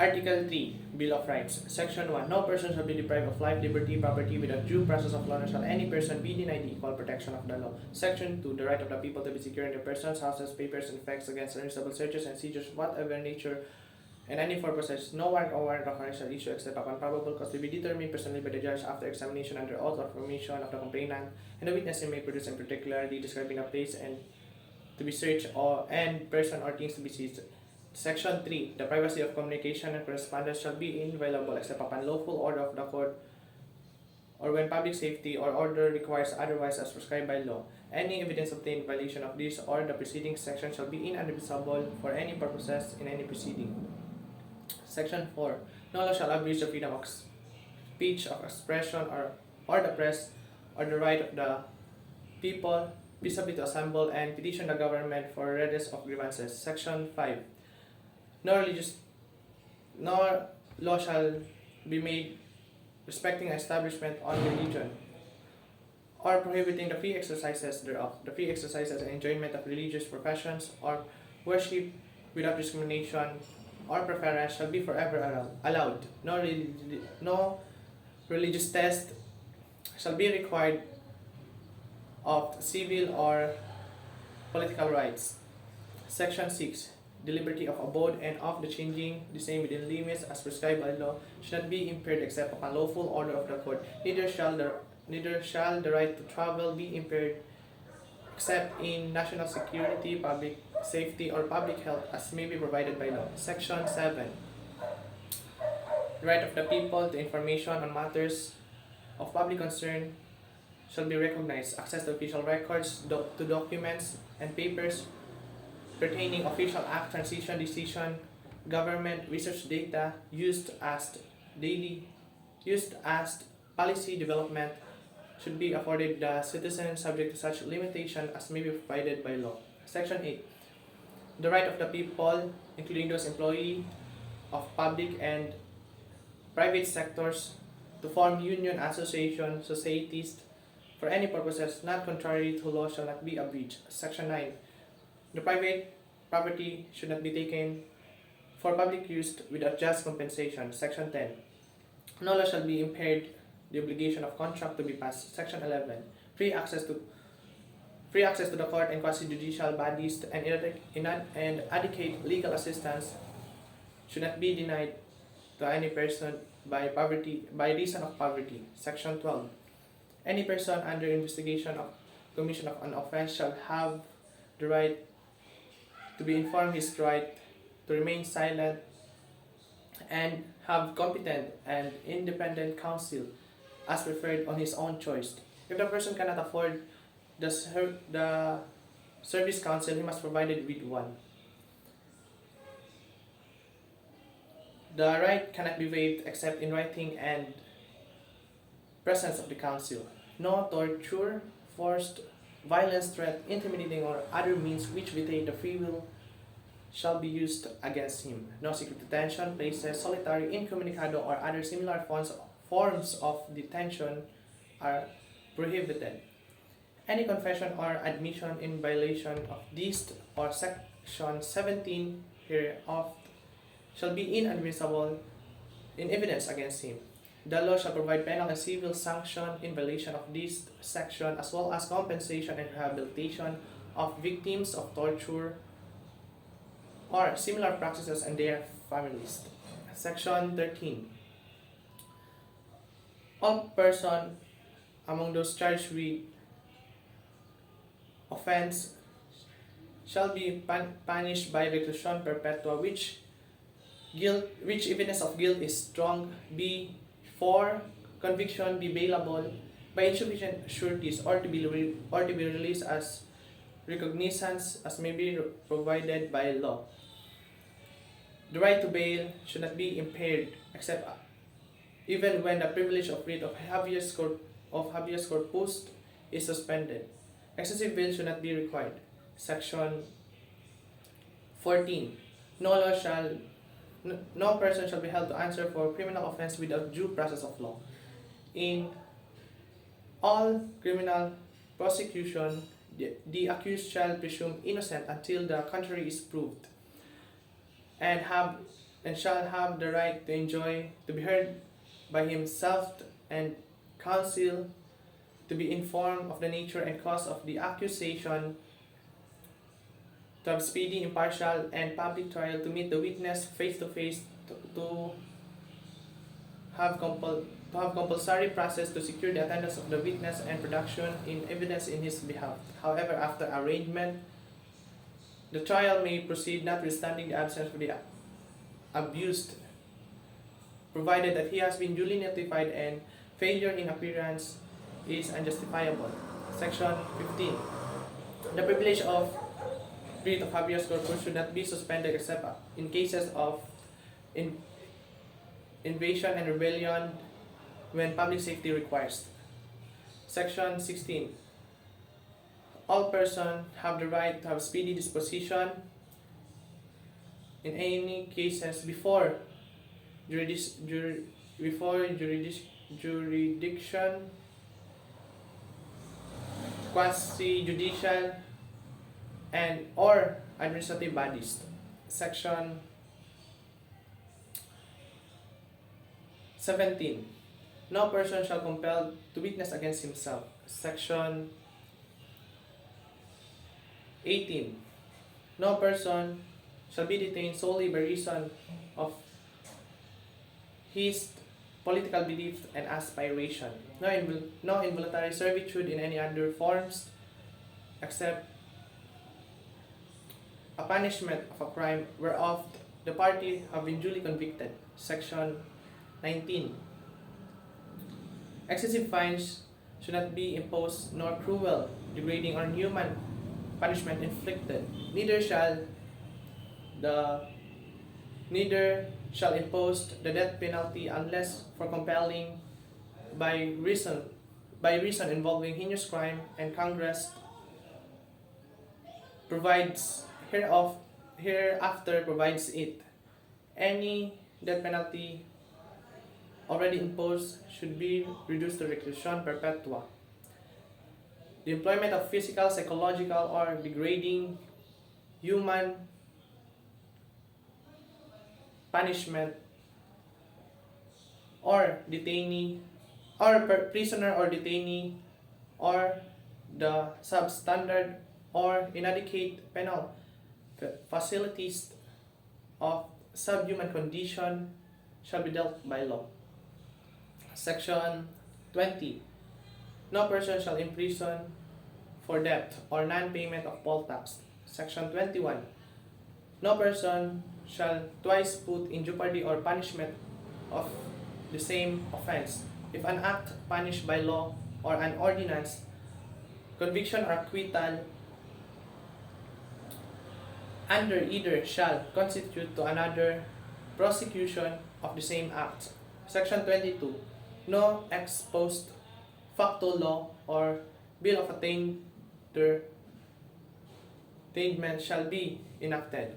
Article 3, Bill of Rights, Section 1. No person shall be deprived of life, liberty, property without due process of law, nor shall any person be denied the equal protection of the law. Section 2. The right of the people to be secure in their persons, houses, papers, and effects against unreasonable searches and seizures of whatever nature and any purposes. No warrant or warrant of arrest shall issue except upon probable cause to be determined personally by the judge after examination under oath or formation of the complainant, and the witness may produce in particularly describing a place and to be searched and person or things to be seized. Section 3. The privacy of communication and correspondence shall be inviolable except upon lawful order of the court or when public safety or order requires otherwise as prescribed by law. Any evidence obtained in violation of this or the preceding section shall be inadmissible for any purposes in any proceeding. Section 4. No law shall abridge the freedom of speech, of expression, or the press, or the right of the people peaceably to assemble and petition the government for redress of grievances. Section 5. No law shall be made respecting establishment on religion, or prohibiting the free exercises thereof, the free exercises and enjoyment of religious professions, or worship without discrimination or preference shall be forever allowed. No religious test shall be required of civil or political rights. Section 6. The liberty of abode and of the changing the same within limits as prescribed by law should not be impaired except upon lawful order of the court. Neither shall the right to travel be impaired except in national security, public safety, or public health as may be provided by law. Section 7. The right of the people to information on matters of public concern shall be recognized. Access to official records, to documents and papers pertaining official act, transition, decision, government, research data used as policy development should be afforded the citizen subject to such limitation as may be provided by law. Section 8. The right of the people, including those employee of public and private sectors, to form union, association, societies for any purposes not contrary to law shall not be abridged. Section 9. The private property should not be taken for public use without just compensation. Section 10. No law shall be impaired the obligation of contract to be passed. Section 11. Free access to the court and quasi-judicial bodies and adequate legal assistance should not be denied to any person by reason of poverty. Section 12. Any person under investigation of commission of an offense shall have the right to be informed his right to remain silent and have competent and independent counsel as preferred on his own choice. If the person cannot afford the service counsel, he must provide it with one. The right cannot be waived except in writing and presence of the counsel. No torture, forced violence, threat, intimidating, or other means which violate the free will shall be used against him. No secret detention, places, solitary, incommunicado, or other similar forms of detention are prohibited. Any confession or admission in violation of this or section 17 hereof shall be inadmissible in evidence against him. The law shall provide penal and civil sanction in violation of this section, as well as compensation and rehabilitation of victims of torture or similar practices and their families. Section 13. All person among those charged with offense shall be punished by reclusion perpetua, which evidence of guilt is strong, before conviction be bailable by insufficient sureties, or to be released as recognizance as may be provided by law. The right to bail should not be impaired except even when the privilege of writ of habeas corpus is suspended. Excessive bail should not be required. Section 14. No person shall be held to answer for criminal offense without due process of law. In all criminal prosecution, the accused shall presume innocent until the contrary is proved, and have and shall have the right to enjoy, to be heard by himself and counsel, to be informed of the nature and cause of the accusation, to have speedy, impartial, and public trial, to meet the witness face to face, to have compulsory process to secure the attendance of the witness and production in evidence in his behalf. However, after arraignment, the trial may proceed notwithstanding the absence of the abused, provided that he has been duly notified and failure in appearance is unjustifiable. Section 15. The privilege of writ of habeas corpus should not be suspended except in cases of invasion and rebellion when public safety requires. Section 16. All persons have the right to have speedy disposition in any cases before jurisdiction, quasi-judicial, and or administrative bodies. Section 17. No person shall compel to witness against himself. Section 18. No person shall be detained solely by reason of his political belief and aspiration. No involuntary servitude in any other forms except a punishment of a crime whereof the party have been duly convicted. Section 19. Excessive fines should not be imposed, nor cruel, degrading, or inhuman punishment inflicted. Neither shall impose the death penalty unless for compelling by reason involving heinous crime, and Congress provides hereafter provides it. Any death penalty already imposed should be reduced to reclusion perpetua. The employment of physical, psychological, or degrading human punishment or detainee or prisoner or detainee or the substandard or inadequate penal facilities of subhuman condition shall be dealt by law. Section 20. No person shall imprison for debt or non-payment of poll tax. Section 21. No person shall twice put in jeopardy or punishment of the same offense. If an act punished by law or an ordinance, conviction or acquittal under either shall constitute to another prosecution of the same act. Section 22. No ex post facto law or bill of attainment shall be enacted.